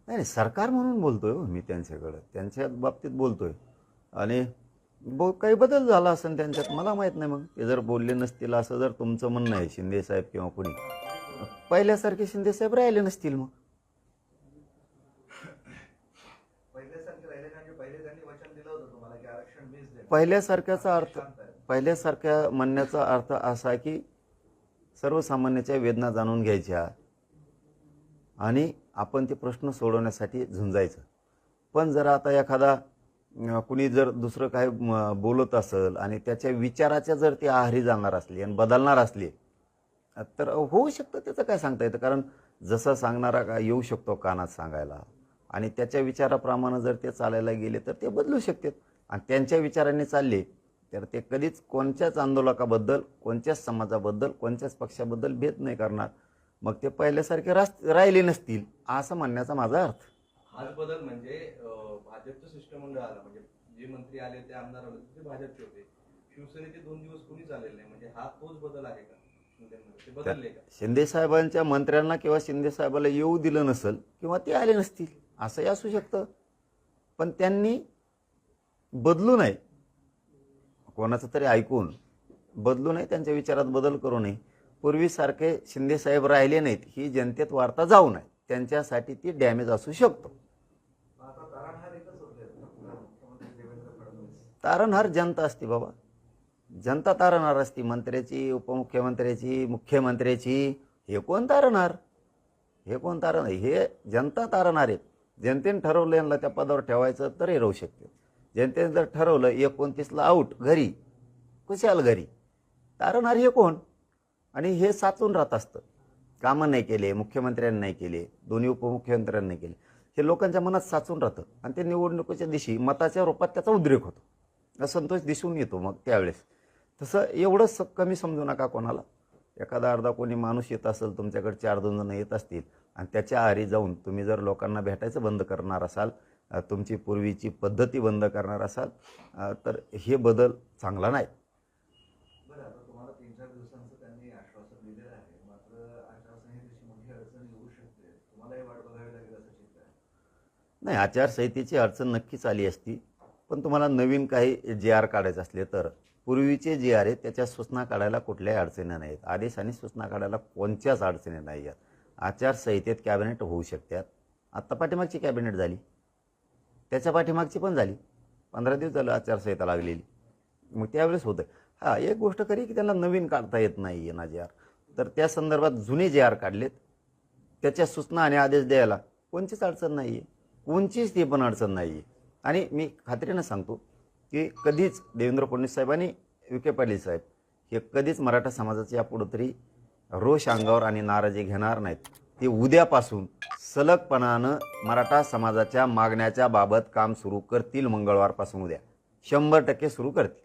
नाही नाही, सरकार म्हणून बोलतोय हो मी त्यांच्याकडं, त्यांच्या बाबतीत बोलतोय. आणि काही बदल झाला असेल त्यांच्यात, मला माहीत नाही. मग ते जर बोलले नसतील असं जर तुमचं म्हणणं आहे, शिंदेसाहेब किंवा कोणी, पहिल्यासारखे शिंदेसाहेब राहिले नसतील. मग पहिल्यासारखे राहिले नाही म्हणजे पहिले त्यांनी वचन दिलं होतं तुम्हाला की आरक्षण मीच देणार. पहिल्यासारख्याचा आता ते अर्थ, शांत आहेत. पहिल्यासारख्या म्हणण्याचा अर्थ असा आहे की सर्वसामान्याच्या वेदना जाणून घ्यायच्या आणि आपण ते प्रश्न सोडवण्यासाठी झुंजायचं. पण जर आता एखादा कुणी जर दुसरं काय बोलत असेल आणि त्याच्या विचाराच्या जर ती आहारी जाणार असली आणि बदलणार असली, तर होऊ शकतं. त्याचं काय सांगता येतं, कारण जसं सांगणारा का येऊ शकतो कानात सांगायला, आणि त्याच्या विचाराप्रमाणे जर ते चालायला गेले तर ते बदलू शकतात. आणि त्यांच्या विचारांनी चालले तर ते कधीच कोणत्याच आंदोलकाबद्दल, कोणत्याच समाजाबद्दल, कोणत्याच पक्षाबद्दल भेद नाही करणार. मग ते पहिल्यासारखे राहिले नसतील असं म्हणण्याचा माझा अर्थ. हाच बदल म्हणजे भाजपचं शिष्टमंडळ आलं, म्हणजे जे मंत्री आले ते आमदार आले ते भाजपचे होते. शिवसेनेचे 2 दिवस कोणीच आलेले नाही, म्हणजे हा तोच बदल आहे का शिंदेमध्ये? ते बदलले का? शिंदे साहेबांच्या मंत्र्यांना किंवा शिंदे साहेबाला येऊ दिलं नसेल किंवा ते आले नसतील असंही असू शकतं. पण त्यांनी बदलू नये, कोणाचं तरी ऐकून बदलू नये, त्यांच्या विचारात बदल करू नये. पूर्वीसारखे शिंदे साहेब राहिले नाहीत ही जनतेत वार्ता जाऊ नये, त्यांच्यासाठी ती डॅमेज असू शकतो. आता तारणहार एकच होते मुख्यमंत्री देवेंद्र फडणवीस. तारणहार जनता असते बाबा, जनता तारणहार असती. मंत्र्याची, उपमुख्यमंत्र्याची, मुख्यमंत्र्याची. हे कोण तारणहार? हे कोण तारणहार? हे जनता तारणहार आहेत. जनतेने ठरवलं यांना त्या पदावर ठेवायचं तर हे राहू शकते. जनतेने जर ठरवलं 29ला आऊट, घरी कुशाल घरी, तारणहार हे कोण? आणि हे साचून राहत असतं. कामं नाही केले, मुख्यमंत्र्यांनी नाही केले, दोन्ही उपमुख्यमंत्र्यांनी नाही केले, हे लोकांच्या मनात साचून राहतं. आणि ते निवडणुकीच्या दिवशी मताच्या रूपात त्याचा उद्रेक होतो, असंतोष दिसून येतो. मग त्यावेळेस तसं एवढंच कमी समजू नका कोणाला. एखादा अर्धा कोणी माणूस येत असेल तुमच्याकडे, 4-2 जण येत असतील, आणि त्याच्या आहारी जाऊन तुम्ही जर लोकांना भेटायचं बंद करणार असाल, तुमची पूर्वीची पद्धती बंद करणार असाल, तर हे बदल चांगला नाही. बरं, आता तुम्हाला 3-4 दिवसांचं त्यांनी आश्वासन दिलेलं आहे, मात्र आचारसंहितेची मोठी अडचण येऊ शकते. तुम्हालाही वाट बघावी लागेल असं चिंता आहे. नाही, आचारसंहितेची अडचण नक्कीच आली असती. पण तुम्हाला नवीन काही JR काढायचे असले तर पूर्वीचे JR आहेत त्याच्या सूचना काढायला कुठल्याही अडचणी नाहीत. आदेश आणि सूचना काढायला कोणत्याच अडचणी नाही आहेत. आचारसंहितेत कॅबिनेट होऊ शकतात. आत्ता पाठीमागची कॅबिनेट झाली, त्याच्या पाठीमागची पण झाली. 15 दिवस झालं आचारसंहिता लागलेली. मग त्यावेळेस होतं. हां, एक गोष्ट खरी की त्यांना नवीन काढता येत नाही आहे ना JR, तर त्या संदर्भात जुने JR काढलेत, त्याच्या सूचना आणि आदेश द्यायला कोणतीच अडचण नाही आहे, कोणचीच ती पण अडचण नाही आहे. आणि मी खात्रीनं सांगतो की कधीच देवेंद्र फडणवीस साहेब आणि विखे पाटील साहेब हे कधीच मराठा समाजाच्या यापुढं तरी रोष अंगावर आणि नाराजी घेणार नाहीत. ते उद्यापासून सलगपणानं मराठा समाजाच्या मागण्याच्या बाबत काम सुरू करतील. मंगळवारपासून उद्या 100% सुरू करतील.